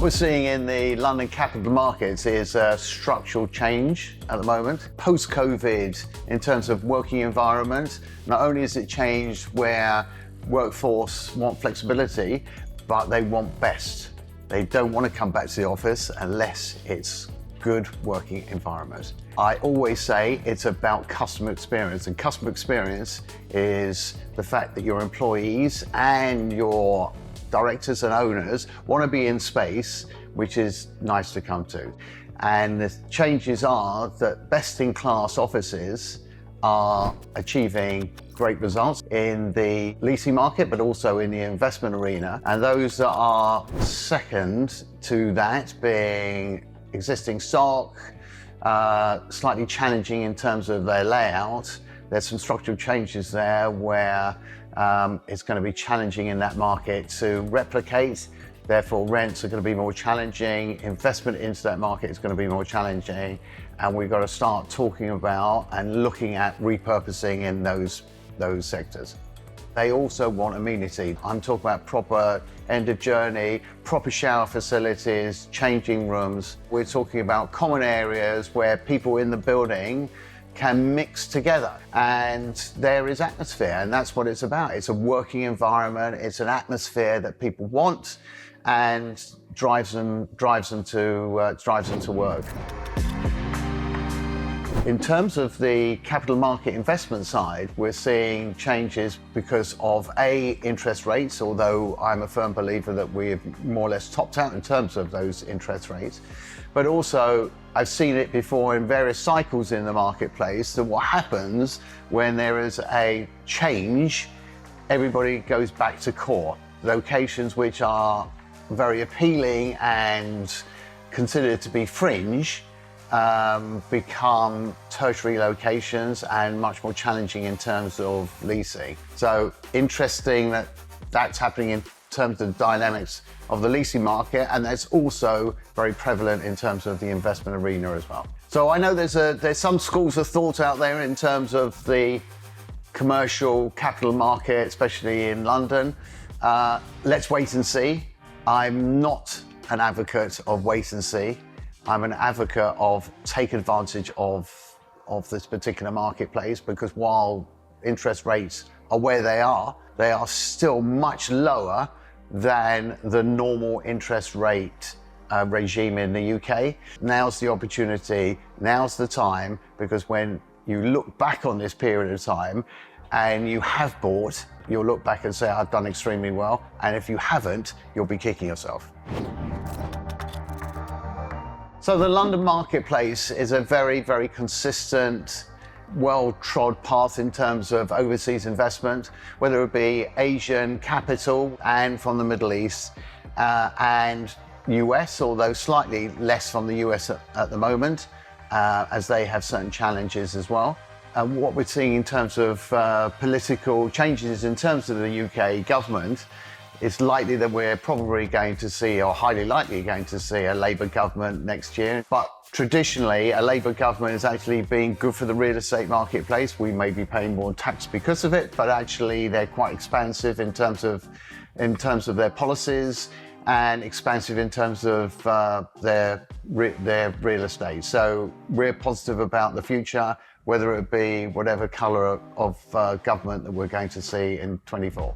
we're seeing in the London capital markets is a structural change at the moment. Post-COVID, in terms of working environment, not only has it changed where workforce want flexibility, but they want best. They don't want to come back to the office unless it's good working environment. I always say it's about customer experience, and customer experience is the fact that your employees and your directors and owners want to be in space which is nice to come to. And the changes are that best-in-class offices are achieving great results in the leasing market, but also in the investment arena. And those that are second to that, being existing stock, slightly challenging in terms of their layout. There's some structural changes there where it's going to be challenging in that market to replicate. Therefore, rents are going to be more challenging. Investment into that market is going to be more challenging. And we've got to start talking about and looking at repurposing in those sectors. They also want amenity. I'm talking about proper end of journey, proper shower facilities, changing rooms. We're talking about common areas where people in the building can mix together, and there is atmosphere, and that's what it's about. It's a working environment. It's an atmosphere that people want and drives them to work. In terms of the capital market investment side, we're seeing changes because of interest rates, although I'm a firm believer that we've more or less topped out in terms of those interest rates. But also, I've seen it before in various cycles in the marketplace, that what happens when there is a change, everybody goes back to core. Locations which are very appealing and considered to be fringe become tertiary locations and much more challenging in terms of leasing. So interesting that that's happening in terms of the dynamics of the leasing market, and that's also very prevalent in terms of the investment arena as well. So I know there's some schools of thought out there in terms of the commercial capital market, especially in London. Let's wait and see. I'm not an advocate of wait and see. I'm an advocate of take advantage of this particular marketplace, because while interest rates are where they are still much lower than the normal interest rate regime in the UK. Now's the opportunity, now's the time, because when you look back on this period of time and you have bought, you'll look back and say, I've done extremely well. And if you haven't, you'll be kicking yourself. So the London marketplace is a very, very consistent, well-trod path in terms of overseas investment, whether it be Asian capital and from the Middle East and US, although slightly less from the US at the moment, as they have certain challenges as well. And what we're seeing in terms of political changes in terms of the UK government, it's likely that we're probably going to see, or highly likely going to see, a Labour government next year. But traditionally, a Labour government has actually been good for the real estate marketplace. We may be paying more tax because of it, but actually they're quite expansive in terms of their policies, and expansive in terms of their real estate. So we're positive about the future, whether it be whatever colour of government that we're going to see in 24.